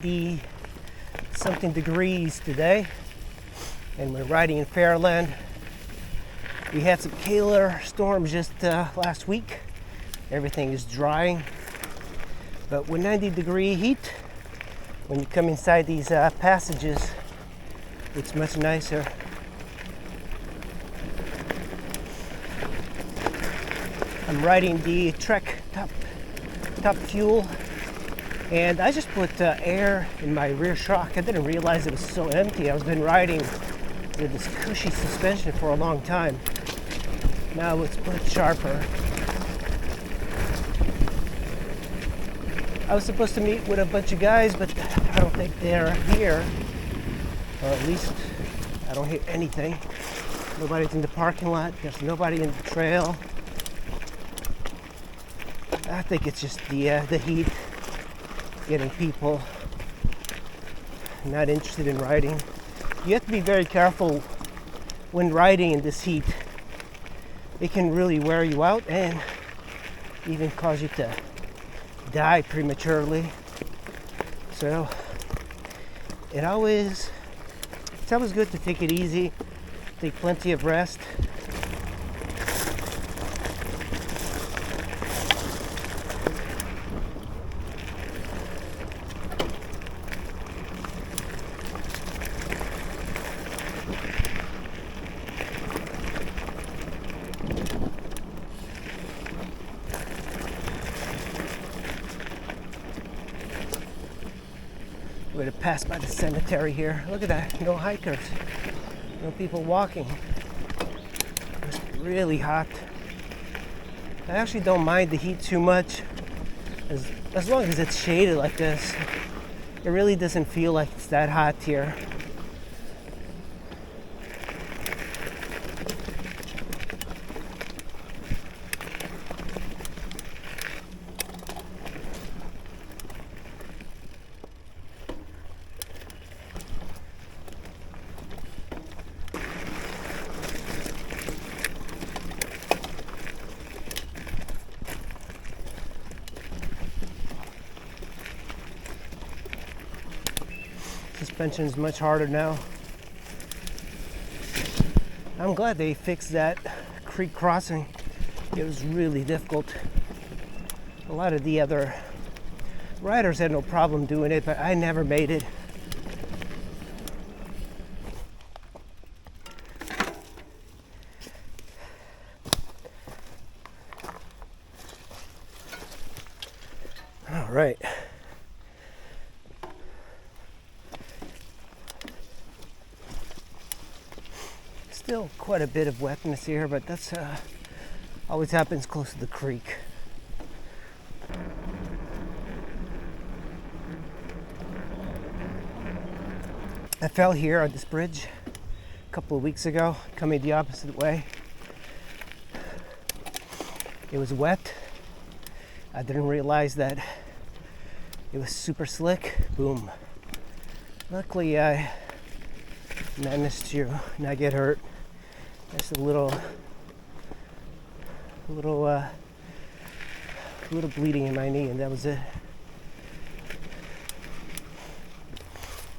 The something degrees today, and we're riding in Fairland. We had some killer storms just last week. Everything is drying, but with 90-degree heat, when you come inside these passages, it's much nicer. I'm riding the Trek top fuel, and I just put air in my rear shock. I didn't realize it was so empty. I've been riding with this cushy suspension for a long time. Now it's put sharper. I was supposed to meet with a bunch of guys, but I don't think they're here. Or at least I don't hear anything. Nobody's in the parking lot. There's nobody in the trail. I think it's just the heat getting people not interested in riding. You have to be very careful when riding in this heat. It can really wear you out and even cause you to die prematurely. So it's always good to take it easy, take plenty of rest. We're going to pass by the cemetery here. Look at that, no hikers, no people walking. It's really hot. I actually don't mind the heat too much, as long as it's shaded like this. It really doesn't feel like it's that hot here. Suspension is much harder now. I'm glad they fixed that creek crossing. It was really difficult. A lot of the other riders had no problem doing it, but I never made it. All right. Still quite a bit of wetness here, but that's always happens close to the creek. I fell here on this bridge a couple of weeks ago, coming the opposite way. It was wet. I didn't realize that it was super slick. Boom. Luckily, I managed to not get hurt. Just a little bleeding in my knee, and that was it.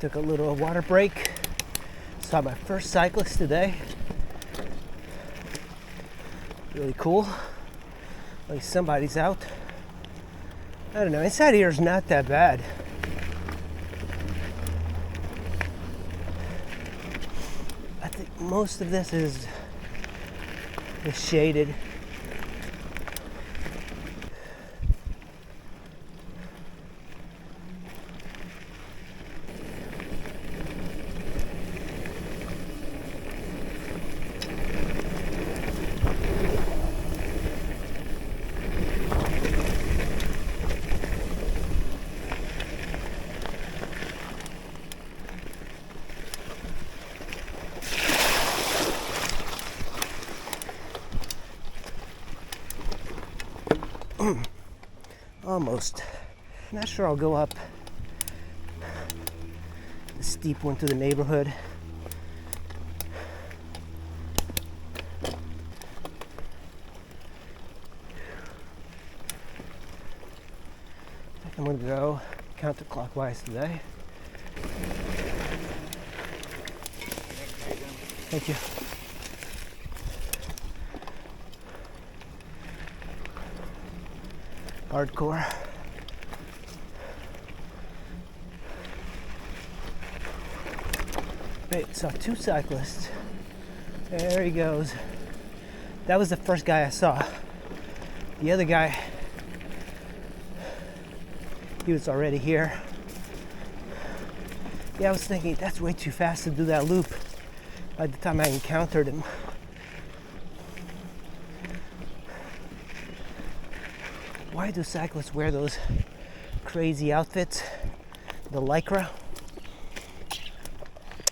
Took a little water break. Saw my first cyclist today. Really cool. At least somebody's out. I don't know, inside here is not that bad. I think most of this is shaded. Almost. Not sure I'll go up the steep one to the neighborhood. I'm going to go counterclockwise today. Thank you. Hardcore. Wait, saw two cyclists. There he goes. That was the first guy I saw. The other guy, he was already here. Yeah, I was thinking that's way too fast to do that loop by the time I encountered him. Why do cyclists wear those crazy outfits? The Lycra.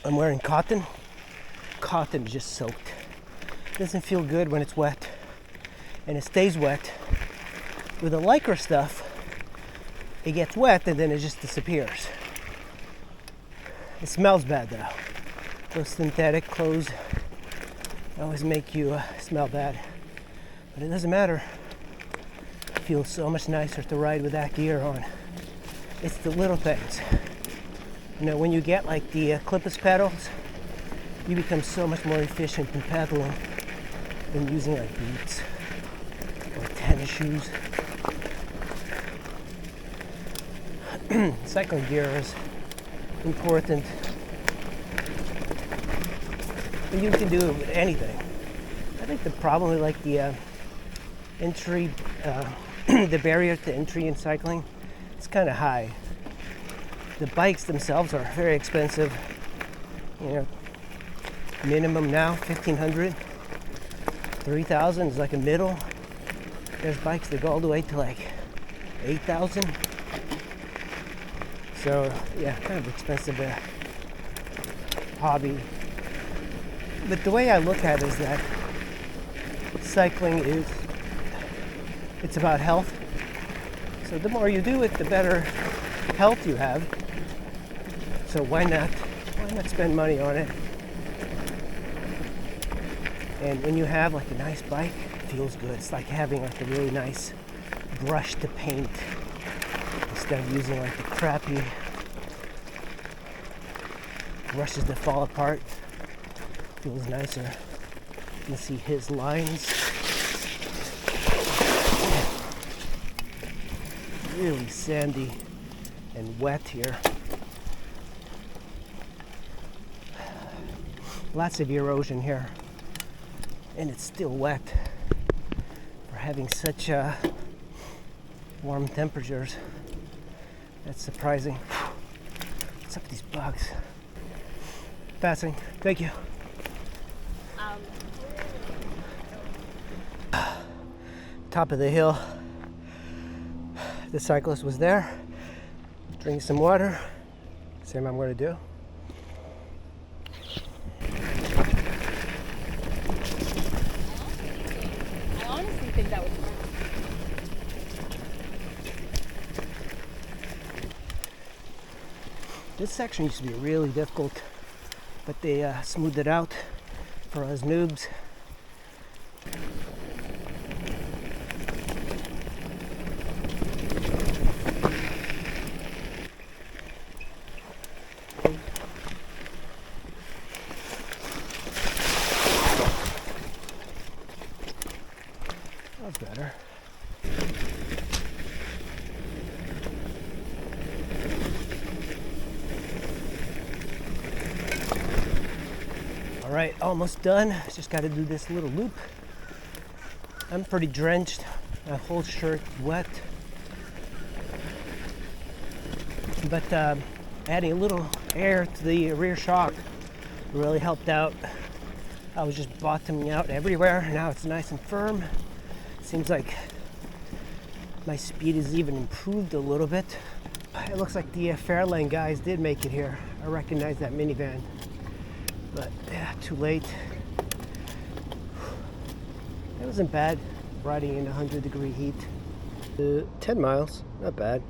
I'm wearing cotton. Cotton is just soaked. Doesn't feel good when it's wet. And it stays wet. With the Lycra stuff, it gets wet and then it just disappears. It smells bad though. Those synthetic clothes always make you smell bad. But it doesn't matter. It feels so much nicer to ride with that gear on. It's the little things. You know, when you get like the clipless pedals, you become so much more efficient in pedaling than using like boots or tennis shoes. Cycling gear is important. And you can do it with anything. I think the problem with like the entry, the barrier to entry in cycling, it's kind of high. The bikes themselves are very expensive. You know, minimum now $1,500, $3,000 is like a middle. There's bikes that go all the way to like $8,000. So yeah, kind of expensive hobby. But the way I look at it is that cycling it's about health. So the more you do it, the better health you have. So why not spend money on it? And when you have like a nice bike, it feels good. It's like having like a really nice brush to paint instead of using like the crappy brushes that fall apart. Feels nicer. You can see his lines. Really sandy and wet here. Lots of erosion here. And it's still wet for having such warm temperatures. That's surprising. What's up with these bugs? Passing. Thank you. Top of the hill. The cyclist was there. Drinking some water. Same I'm going to do. I honestly think that was wrong. This section used to be really difficult, but they smoothed it out for us noobs. That's better. All right, almost done. Just got to do this little loop. I'm pretty drenched. My whole shirt wet. But adding a little air to the rear shock really helped out. I was just bottoming out everywhere. Now it's nice and firm. Seems like my speed has even improved a little bit. It looks like the Fairland guys did make it here. I recognize that minivan. But yeah, too late. It wasn't bad riding in 100-degree heat. 10 miles, not bad.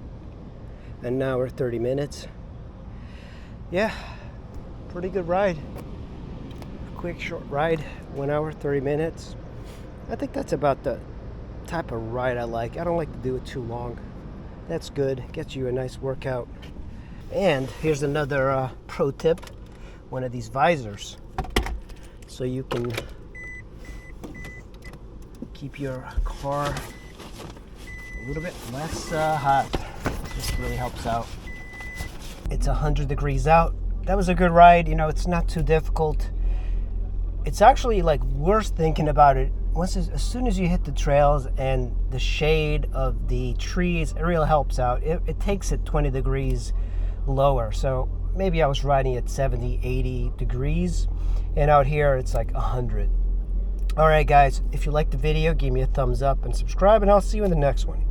An hour, 30 minutes. Yeah, pretty good ride. Quick, short ride, 1 hour, 30 minutes. I think that's about the type of ride I like. I don't like to do it too long. That's good. Gets you a nice workout. And here's another pro tip. One of these visors. So you can keep your car a little bit less hot. This really helps out. It's 100 degrees out. That was a good ride. You know, it's not too difficult. It's actually like worse thinking about it. As soon as you hit the trails and the shade of the trees, it really helps out. It takes it 20 degrees lower. So maybe I was riding at 70, 80 degrees, and out here it's like 100. All right, guys, if you liked the video, give me a thumbs up and subscribe, and I'll see you in the next one.